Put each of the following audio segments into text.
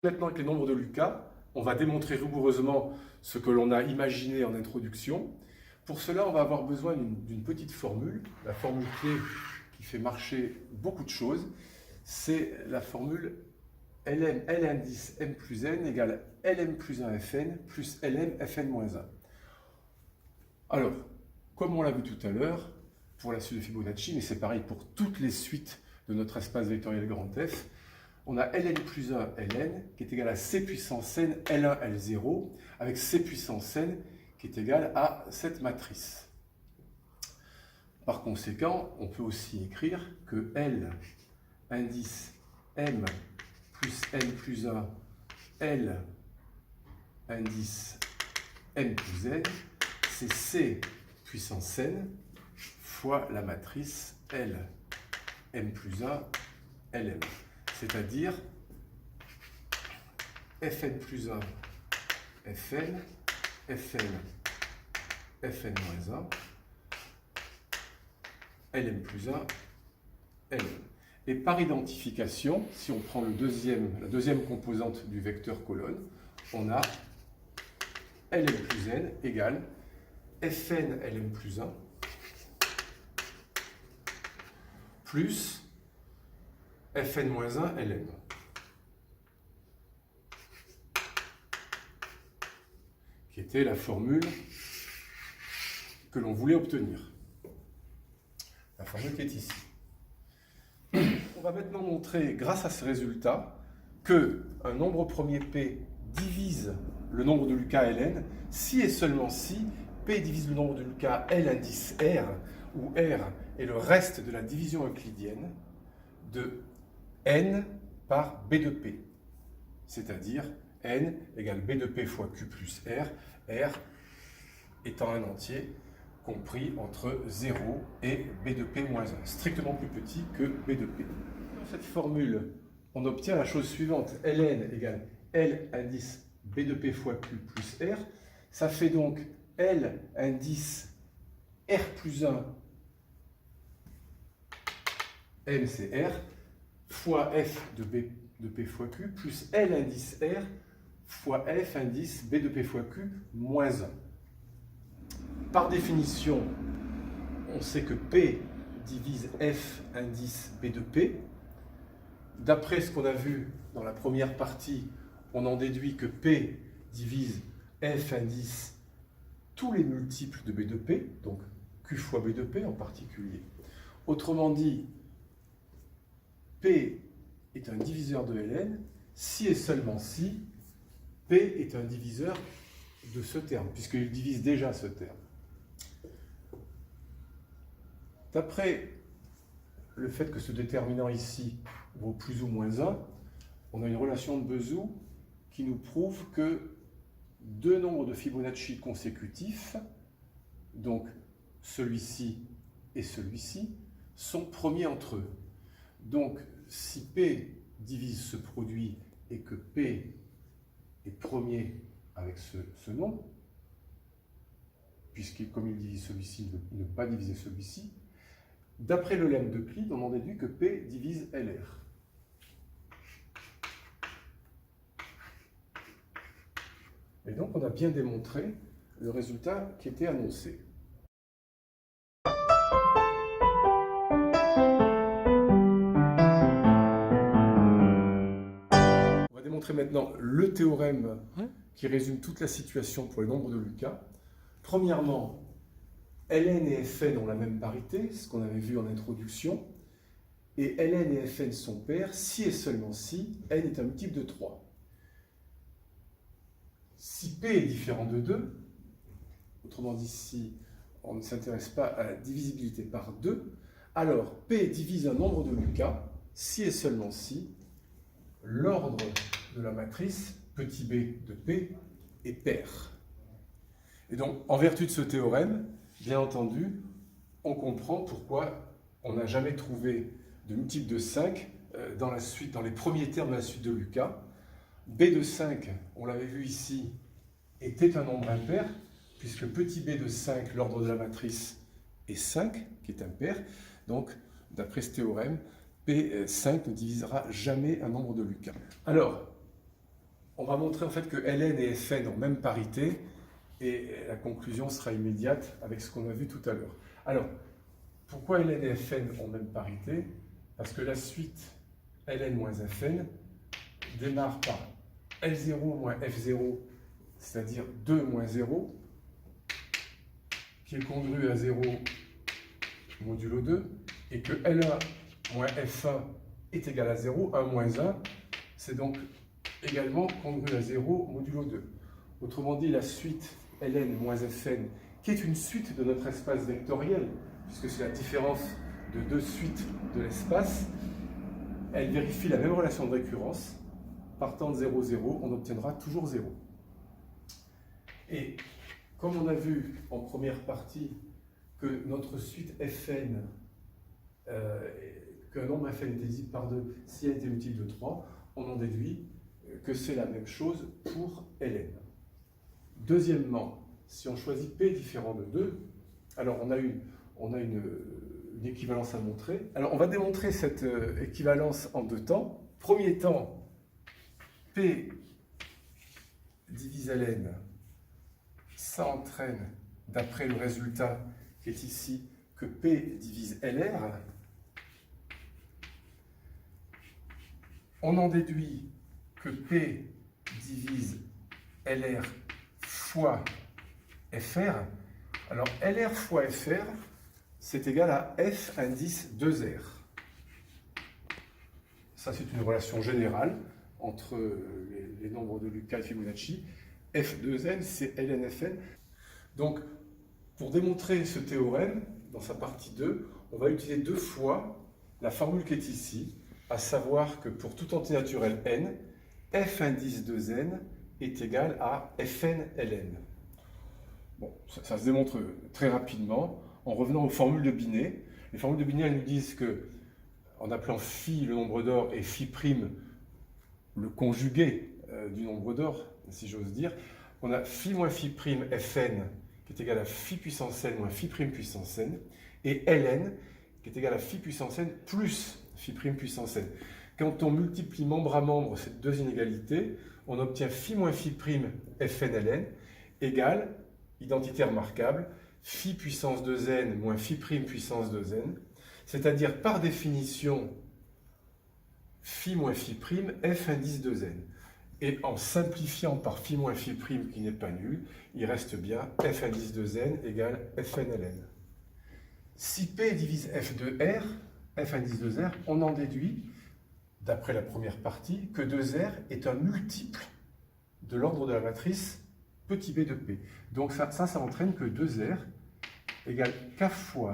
Maintenant, avec les nombres de Lucas, on va démontrer rigoureusement ce que l'on a imaginé en introduction. Pour cela, on va avoir besoin d'une petite formule, la formule clé qui fait marcher beaucoup de choses. C'est la formule Lm, L indice m plus n égale Lm plus 1 Fn plus Lm Fn moins 1. Alors, comme on l'a vu tout à l'heure, pour la suite de Fibonacci, mais c'est pareil pour toutes les suites de notre espace vectoriel grand F, on a Ln plus 1 Ln qui est égal à C puissance n L1 L0 avec C puissance n qui est égal à cette matrice. Par conséquent, on peut aussi écrire que L indice m plus n plus 1 L indice m plus n, c'est C puissance n fois la matrice L m plus 1 Lm. C'est-à-dire Fn plus 1 Fn, Fn, Fn moins 1, Lm plus 1, Lm. Et par identification, si on prend la deuxième composante du vecteur colonne, on a Lm plus n égale Fn Lm plus 1 plus Fn moins 1 Lm. Qui était la formule que l'on voulait obtenir. La formule qui est ici. On va maintenant montrer, grâce à ce résultat, que un nombre premier P divise le nombre de Lucas Ln si et seulement si P divise le nombre de Lucas L indice R, où R est le reste de la division euclidienne de n par B de P, c'est-à-dire n égale B de P fois Q plus R, R étant un entier compris entre 0 et B de P moins 1, strictement plus petit que B de P. Dans cette formule, on obtient la chose suivante, Ln égale L indice B de P fois Q plus R, ça fait donc L indice R plus 1, M c'est R, fois F de B de P fois Q, plus L indice R, fois F indice B de P fois Q, moins 1. Par définition, on sait que P divise F indice B de P. D'après ce qu'on a vu dans la première partie, on en déduit que P divise F indice tous les multiples de B de P, donc Q fois B de P en particulier. Autrement dit, P est un diviseur de Ln si et seulement si P est un diviseur de ce terme, puisqu'il divise déjà ce terme. D'après le fait que ce déterminant ici vaut plus ou moins 1, on a une relation de Bezout qui nous prouve que deux nombres de Fibonacci consécutifs, donc celui-ci et celui-ci, sont premiers entre eux. Donc, si P divise ce produit et que P est premier avec ce nombre, puisque comme il divise celui-ci, il ne peut pas diviser celui-ci, d'après le lemme d'Euclide, on en déduit que P divise LR. Et donc, on a bien démontré le résultat qui était annoncé. On va démontrer maintenant le théorème qui résume toute la situation pour les nombres de Lucas. Premièrement, Ln et Fn ont la même parité, ce qu'on avait vu en introduction, et Ln et Fn sont pairs si et seulement si n est un multiple de 3. Si P est différent de 2, autrement dit si on ne s'intéresse pas à la divisibilité par 2, alors P divise un nombre de Lucas si et seulement si l'ordre de la matrice petit b de P est pair. Et donc, en vertu de ce théorème, bien entendu, on comprend pourquoi on n'a jamais trouvé de multiple de 5 dans les premiers termes de la suite de Lucas. B de 5, on l'avait vu ici, était un nombre impair, puisque petit b de 5, l'ordre de la matrice, est 5, qui est impair. Donc, d'après ce théorème, P5 ne divisera jamais un nombre de Lucas. Alors, On va montrer en fait que Ln et Fn ont même parité, et la conclusion sera immédiate avec ce qu'on a vu tout à l'heure. Alors, pourquoi Ln et Fn ont même parité? Parce que la suite Ln moins Fn démarre par L0 moins F0, c'est-à-dire 2 moins 0, qui est congru à 0 modulo 2, et que L1 moins F1 est égal à 0, 1 moins 1, c'est donc également congru à 0 modulo 2. Autrement dit, la suite Ln moins Fn, qui est une suite de notre espace vectoriel, puisque c'est la différence de deux suites de l'espace, elle vérifie la même relation de récurrence. Partant de 0, 0, on obtiendra toujours 0. Et comme on a vu en première partie que notre suite Fn, qu'un nombre Fn est divisible par 2 si elle était multiple de 3, on en déduit que c'est la même chose pour Ln. Deuxièmement, si on choisit P différent de 2, alors on a une équivalence à montrer. Alors on va démontrer cette équivalence en deux temps. Premier temps, P divise Ln, ça entraîne, d'après le résultat qui est ici, que P divise Lr. On en déduit que P divise Lr fois Fr. Alors Lr fois Fr, c'est égal à F indice 2R. Ça, c'est une relation générale entre les nombres de Lucas et Fibonacci. F2n, c'est ln-Fn. Donc, pour démontrer ce théorème, dans sa partie 2, on va utiliser deux fois la formule qui est ici, à savoir que pour tout entier naturel n, f indice 2n est égal à fn ln. Bon, ça se démontre très rapidement en revenant aux formules de Binet. Les formules de Binet, elles nous disent que, en appelant phi le nombre d'or et phi prime le conjugué du nombre d'or, si j'ose dire, on a phi moins phi prime fn qui est égal à phi puissance n moins phi prime puissance n, et ln qui est égal à phi puissance n plus phi prime puissance n. Quand on multiplie membre à membre ces deux inégalités, on obtient phi moins phi prime fn ln égale, identité remarquable, phi puissance 2n moins phi prime puissance 2n, c'est-à-dire par définition phi moins phi prime f indice 2n. Et en simplifiant par phi moins phi prime qui n'est pas nul, il reste bien f indice 2n égale fn ln. Si P divise f de R, f indice 2R, on en déduit, d'après la première partie, que 2R est un multiple de l'ordre de la matrice petit b de P. Donc ça entraîne que 2R égale k fois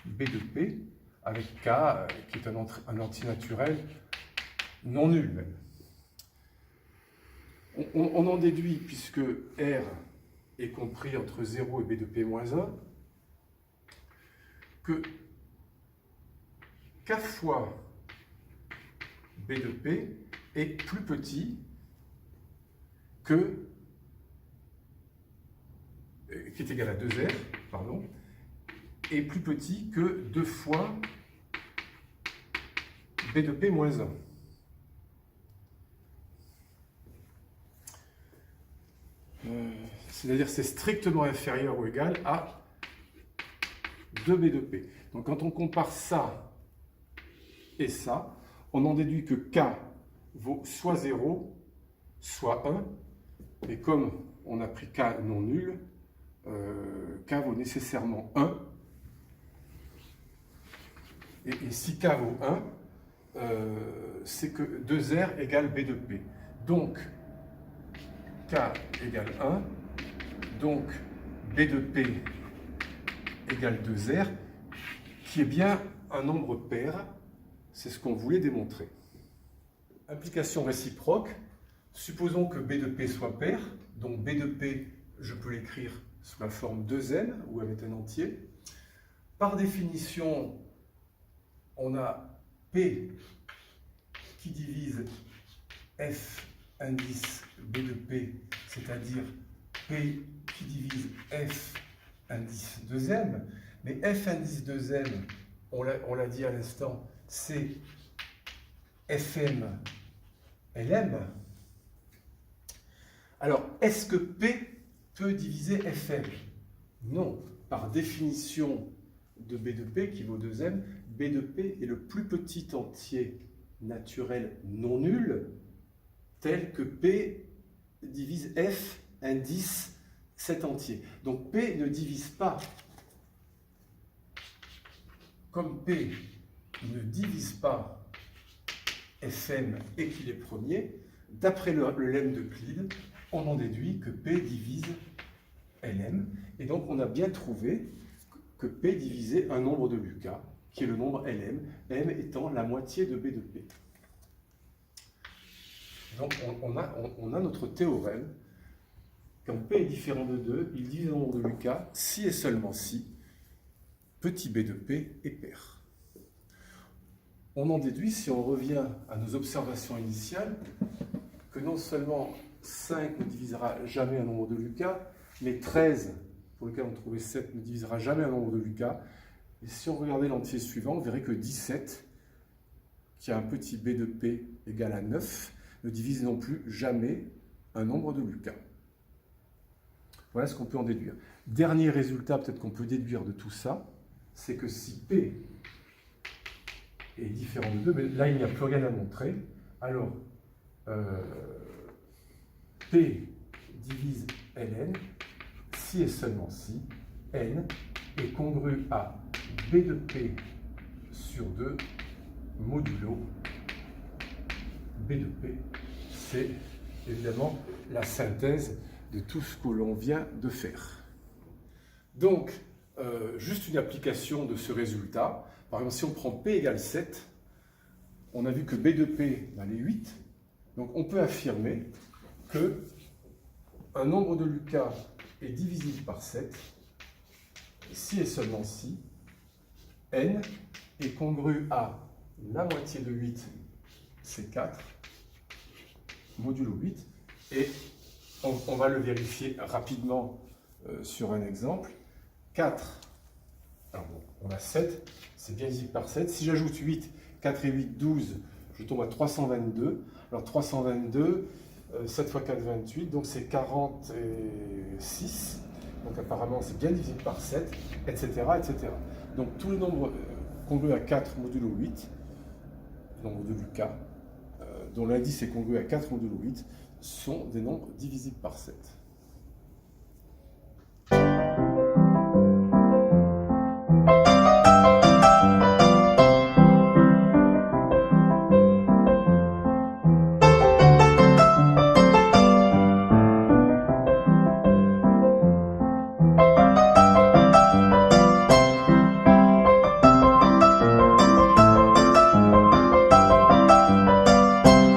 b de P, avec k qui est un antinaturel non nul même. On en déduit, puisque R est compris entre 0 et b de P moins 1, que k fois b de P est plus petit que, qui est égal à 2R, pardon, est plus petit que 2 fois b de P moins 1. C'est-à-dire c'est strictement inférieur ou égal à 2b de P. Donc quand on compare ça et ça, on en déduit que k vaut soit 0, soit 1, et comme on a pris k non nul, k vaut nécessairement 1, et si k vaut 1, c'est que 2R égale b de P. Donc, k égale 1, donc b de P égale 2R, qui est bien un nombre pair, c'est ce qu'on voulait démontrer. Implication réciproque, supposons que b de P soit pair, donc b de P, je peux l'écrire sous la forme 2n, où elle est un entier. Par définition, on a P qui divise f indice b de P, c'est-à-dire P qui divise f indice 2m, mais f indice 2m, on l'a dit à l'instant, c'est fm LM. Alors, est-ce que P peut diviser Fm? Non. Par définition de B de P qui vaut 2m, B de P est le plus petit entier naturel non nul, tel que P divise F, indice cet entier. Donc P ne divise pas. Comme P ne divise pas Fm et qu'il est premier, d'après le lemme d'Euclide, on en déduit que P divise Lm. Et donc on a bien trouvé que P divisait un nombre de Lucas, qui est le nombre Lm, m étant la moitié de B de P. Donc on a notre théorème. Quand P est différent de 2, il divise le nombre de Lucas si et seulement si petit b de P est pair. On en déduit, si on revient à nos observations initiales, que non seulement 5 ne divisera jamais un nombre de Lucas, mais 13, pour lequel on trouvait 7, ne divisera jamais un nombre de Lucas. Et si on regardait l'entier suivant, on verrait que 17, qui a un petit b de P égal à 9, ne divise non plus jamais un nombre de Lucas. Voilà ce qu'on peut en déduire. Dernier résultat, peut-être qu'on peut déduire de tout ça, c'est que si P est différent de 2, mais là il n'y a plus rien à montrer, alors P divise Ln si et seulement si n est congru à B de P sur 2 modulo B de P. C'est évidemment la synthèse de tout ce que l'on vient de faire. Donc, juste une application de ce résultat. Par exemple, si on prend P égale 7, on a vu que B de P valait 8. Donc, on peut affirmer que un nombre de Lucas est divisible par 7 si et seulement si n est congru à la moitié de 8, c'est 4, modulo 8, et on va le vérifier rapidement sur un exemple. 4, alors bon, on a 7, c'est bien divisible par 7. Si j'ajoute 8, 4 et 8, 12, je tombe à 322. Alors 322, 7 fois 4, 28, donc c'est 46. Donc apparemment, c'est bien divisible par 7, etc., etc. Donc tous les nombres congrus à 4 modulo 8, nombre de Lucas, dont l'indice est congru à 4 modulo 8, sont des nombres divisibles par 7.